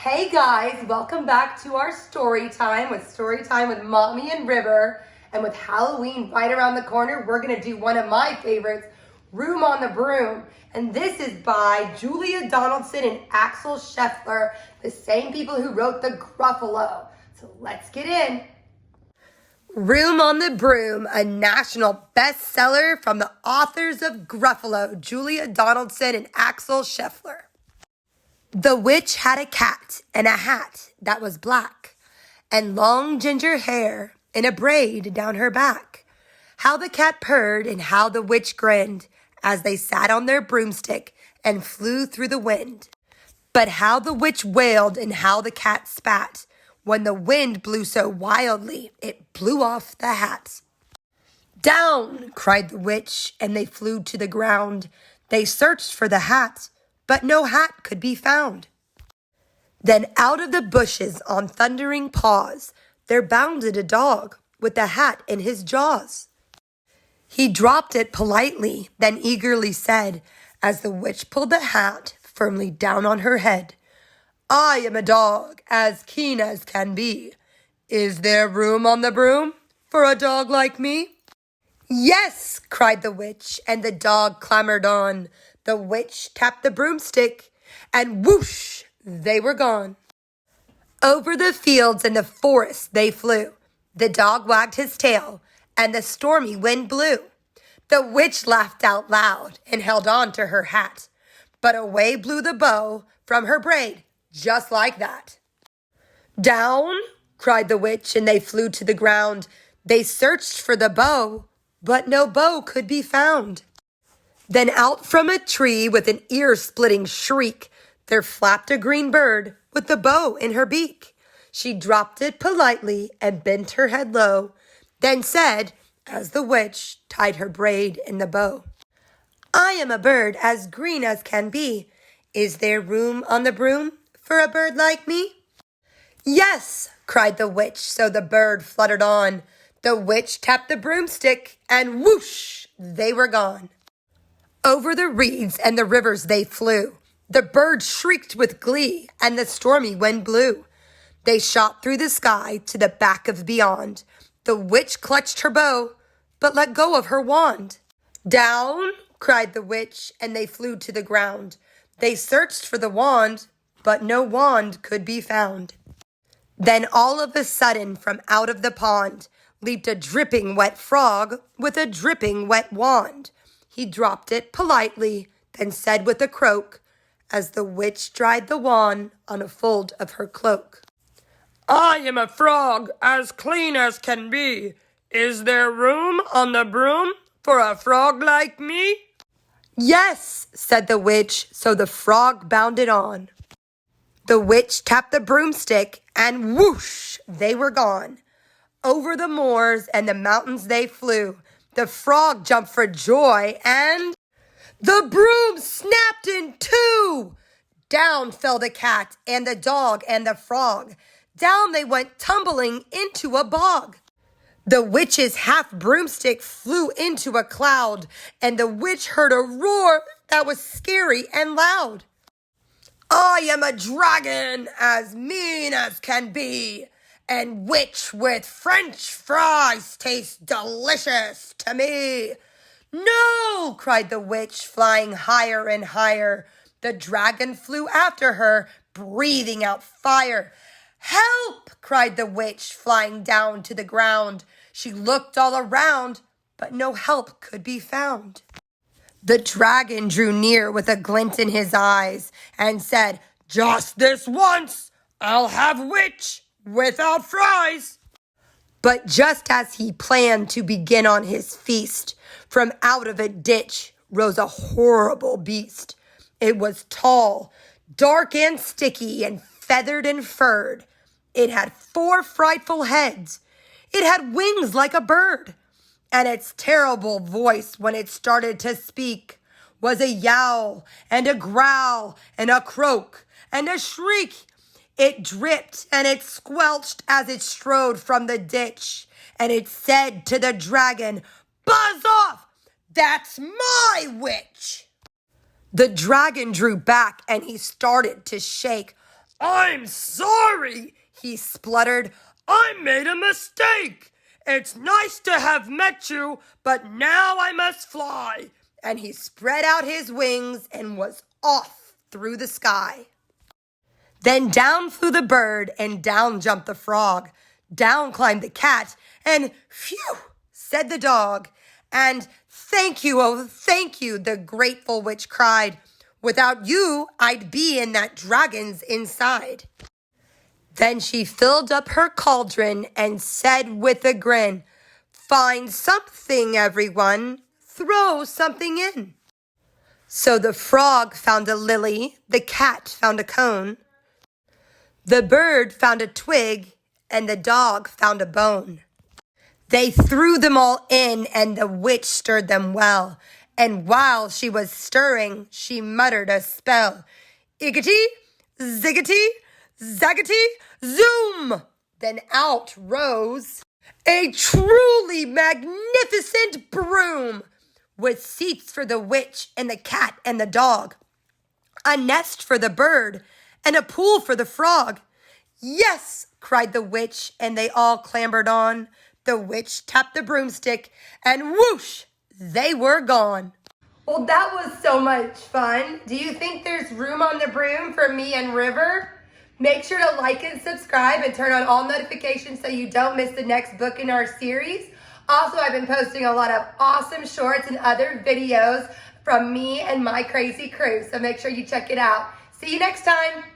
Hey guys, welcome back to our story time with Mommy and River. And with Halloween right around the corner, we're gonna do one of my favorites, Room on the Broom. And this is by Julia Donaldson and Axel Scheffler, the same people who wrote the Gruffalo. So let's get in. Room on the Broom, a national bestseller from the authors of Gruffalo, Julia Donaldson and Axel Scheffler. The witch had a cat and a hat that was black, and long ginger hair in a braid down her back. How the cat purred and how the witch grinned as they sat on their broomstick and flew through the wind. But how the witch wailed and how the cat spat when the wind blew so wildly it blew off the hat. Down, cried the witch, and they flew to the ground. They searched for the hat, but no hat could be found. Then out of the bushes on thundering paws, there bounded a dog with the hat in his jaws. He dropped it politely, then eagerly said, as the witch pulled the hat firmly down on her head, "I am a dog as keen as can be. Is there room on the broom for a dog like me?" "Yes," cried the witch, and the dog clambered on. The witch tapped the broomstick, and whoosh, they were gone. Over the fields and the forest they flew. The dog wagged his tail, and the stormy wind blew. The witch laughed out loud and held on to her hat, but away blew the bow from her braid, just like that. "Down," cried the witch, and they flew to the ground. They searched for the bow, but no bow could be found. Then out from a tree with an ear-splitting shriek, there flapped a green bird with the bow in her beak. She dropped it politely and bent her head low, then said, as the witch tied her braid in the bow, "I am a bird as green as can be. Is there room on the broom for a bird like me?" "Yes," cried the witch, so the bird fluttered on. The witch tapped the broomstick, and whoosh, they were gone. Over the reeds and the rivers they flew. The birds shrieked with glee, and the stormy wind blew. They shot through the sky to the back of beyond. The witch clutched her bow, but let go of her wand. "Down," cried the witch, and they flew to the ground. They searched for the wand, but no wand could be found. Then all of a sudden, from out of the pond, leaped a dripping wet frog with a dripping wet wand. He dropped it politely, then said with a croak, as the witch dried the wand on a fold of her cloak, "I am a frog as clean as can be. Is there room on the broom for a frog like me?" "Yes," said the witch, so the frog bounded on. The witch tapped the broomstick, and whoosh, they were gone. Over the moors and the mountains they flew. The frog jumped for joy, and the broom snapped in two. Down fell the cat and the dog and the frog. Down they went tumbling into a bog. The witch's half broomstick flew into a cloud, and the witch heard a roar that was scary and loud. "I am a dragon as mean as can be, and which with French fries tastes delicious to me." "No!" cried the witch, flying higher and higher. The dragon flew after her, breathing out fire. "Help!" cried the witch, flying down to the ground. She looked all around, but no help could be found. The dragon drew near with a glint in his eyes and said, "Just this once, I'll have witch without fries." But just as he planned to begin on his feast, from out of a ditch rose a horrible beast. It was tall, dark and sticky, and feathered and furred. It had 4 frightful heads. It had wings like a bird. And its terrible voice, when it started to speak, was a yowl and a growl and a croak and a shriek. It dripped and it squelched as it strode from the ditch, and it said to the dragon, "Buzz off! That's my witch!" The dragon drew back and he started to shake. "I'm sorry," he spluttered. "I made a mistake. It's nice to have met you, but now I must fly." And he spread out his wings and was off through the sky. Then down flew the bird, and down jumped the frog. Down climbed the cat, and phew, said the dog. And thank you, oh, thank you, the grateful witch cried. Without you, I'd be in that dragon's inside. Then she filled up her cauldron and said with a grin, "Find something, everyone. Throw something in." So the frog found a lily, the cat found a cone, the bird found a twig, and the dog found a bone. They threw them all in, and the witch stirred them well. And while she was stirring, she muttered a spell. Iggity, ziggity, zaggity, zoom! Then out rose a truly magnificent broom, with seats for the witch and the cat and the dog, a nest for the bird, and a pool for the frog. "Yes," cried the witch, and they all clambered on. The witch tapped the broomstick, and whoosh, they were gone. Well, that was so much fun. Do you think there's room on the broom for me and River? Make sure to like and subscribe and turn on all notifications so you don't miss the next book in our series. Also, I've been posting a lot of awesome shorts and other videos from me and my crazy crew, so make sure you check it out. See you next time.